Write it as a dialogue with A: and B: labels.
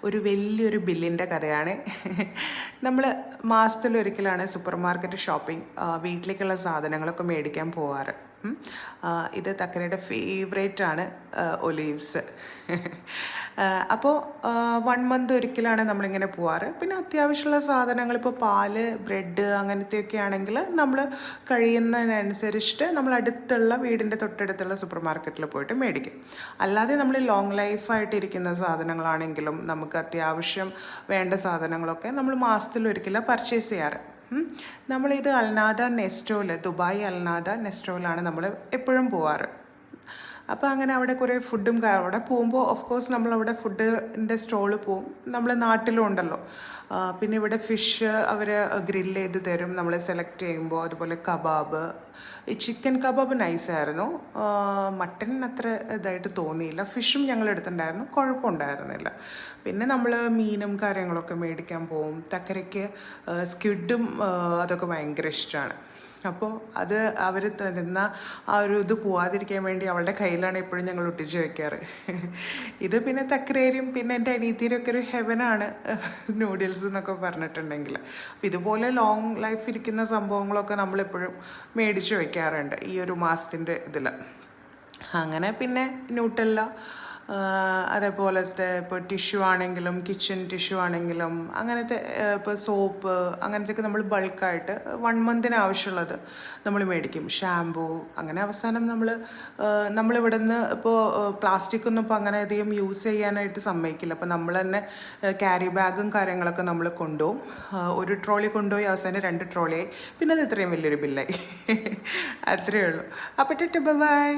A: ഒരു വലിയൊരു ബില്ലിൻ്റെ കഥയാണ്. നമ്മൾ മാസത്തിലൊരിക്കലാണ് സൂപ്പർ മാർക്കറ്റ് ഷോപ്പിംഗ് വീട്ടിലേക്കുള്ള സാധനങ്ങളൊക്കെ മേടിക്കാൻ പോവാറ്. ഇത് തക്കരയുടെ ഫേവറേറ്റ് ആണ് ഒലീവ്സ്. അപ്പോൾ 1 മന്ത് ഒരിക്കലാണ് നമ്മളിങ്ങനെ പോവാറ്. പിന്നെ അത്യാവശ്യമുള്ള സാധനങ്ങൾ ഇപ്പോൾ പാല്, ബ്രെഡ് അങ്ങനത്തെയൊക്കെ ആണെങ്കിൽ നമ്മൾ കഴിയുന്നതിനനുസരിച്ചിട്ട് നമ്മൾ അടുത്തുള്ള വീടിൻ്റെ തൊട്ടടുത്തുള്ള സൂപ്പർ മാർക്കറ്റിൽ പോയിട്ട് മേടിക്കും. അല്ലാതെ നമ്മൾ ലോങ് ലൈഫായിട്ടിരിക്കുന്ന സാധനങ്ങളാണെങ്കിലും നമുക്ക് അത്യാവശ്യം വേണ്ട സാധനങ്ങളൊക്കെ നമ്മൾ മാസത്തിലൊരിക്കലാണ് പർച്ചേസ് ചെയ്യാറ്. നമ്മളിത് അൽനാദ നെസ്റ്റോയിൽ, ദുബായ് അൽനാദ നെസ്റ്റോയിലാണ് നമ്മൾ എപ്പോഴും പോവാറ്. അപ്പോൾ അങ്ങനെ അവിടെ കുറേ ഫുഡും അവിടെ പോകുമ്പോൾ ഓഫ് കോഴ്സ് നമ്മളവിടെ ഫുഡിൻ്റെ സ്റ്റോളിൽ പോവും. നമ്മൾ നാട്ടിലും ഉണ്ടല്ലോ. പിന്നെ ഇവിടെ ഫിഷ് അവർ ഗ്രില്ല് ചെയ്ത് തരും നമ്മൾ സെലക്ട് ചെയ്യുമ്പോൾ. അതുപോലെ കബാബ്, ഈ ചിക്കൻ കബാബ് നൈസായിരുന്നു. മട്ടൻ അത്ര ഇതായിട്ട് തോന്നിയില്ല. ഫിഷും ഞങ്ങൾ എടുത്തിട്ടുണ്ടായിരുന്നു, കുഴപ്പമുണ്ടായിരുന്നില്ല. പിന്നെ നമ്മൾ മീനും കാര്യങ്ങളൊക്കെ മേടിക്കാൻ പോവും. തക്കരയ്ക്ക് സ്ക്വിഡും അതൊക്കെ ഭയങ്കര ഇഷ്ടമാണ്. അപ്പോൾ അത് അവർ തരുന്ന ആ ഒരു ഇത് പോവാതിരിക്കാൻ വേണ്ടി അവളുടെ കയ്യിലാണ് എപ്പോഴും ഞങ്ങൾ ഒട്ടിച്ച് വയ്ക്കാറ്. ഇത് പിന്നെ തക്കരേരും പിന്നെ എൻ്റെ അനീതിയിലൊക്കെ ഒരു ഹെവനാണ് നൂഡിൽസ് എന്നൊക്കെ പറഞ്ഞിട്ടുണ്ടെങ്കിൽ. അപ്പോൾ ഇതുപോലെ ലോങ് ലൈഫ് ഇരിക്കുന്ന സംഭവങ്ങളൊക്കെ നമ്മളെപ്പോഴും മേടിച്ച് വയ്ക്കാറുണ്ട് ഈ ഒരു മാസത്തിൻ്റെ ഇതിൽ. അങ്ങനെ പിന്നെ ന്യൂട്ടെല്ല, അതേപോലത്തെ ഇപ്പോൾ ടിഷ്യൂ ആണെങ്കിലും കിച്ചൺ ടിഷ്യൂ ആണെങ്കിലും അങ്ങനത്തെ ഇപ്പോൾ സോപ്പ് അങ്ങനത്തെയൊക്കെ നമ്മൾ ബൾക്കായിട്ട് 1 മന്തിന് ആവശ്യമുള്ളത് നമ്മൾ മേടിക്കും. ഷാമ്പൂ അങ്ങനെ അവസാനം നമ്മളിവിടെ നിന്ന് ഇപ്പോൾ പ്ലാസ്റ്റിക് ഒന്നും ഇപ്പോൾ അങ്ങനെ അധികം യൂസ് ചെയ്യാനായിട്ട് സമ്മതിക്കില്ല. അപ്പോൾ നമ്മൾ തന്നെ ക്യാരി ബാഗും കാര്യങ്ങളൊക്കെ നമ്മൾ കൊണ്ടുപോകും. ഒരു ട്രോളി കൊണ്ടുപോയി അവസാനം 2 ട്രോളിയായി. പിന്നെ അത് ഇത്രയും വലിയൊരു ബില്ലായി. അത്രയേ ഉള്ളൂ. അപ്പോൾ ബൈ.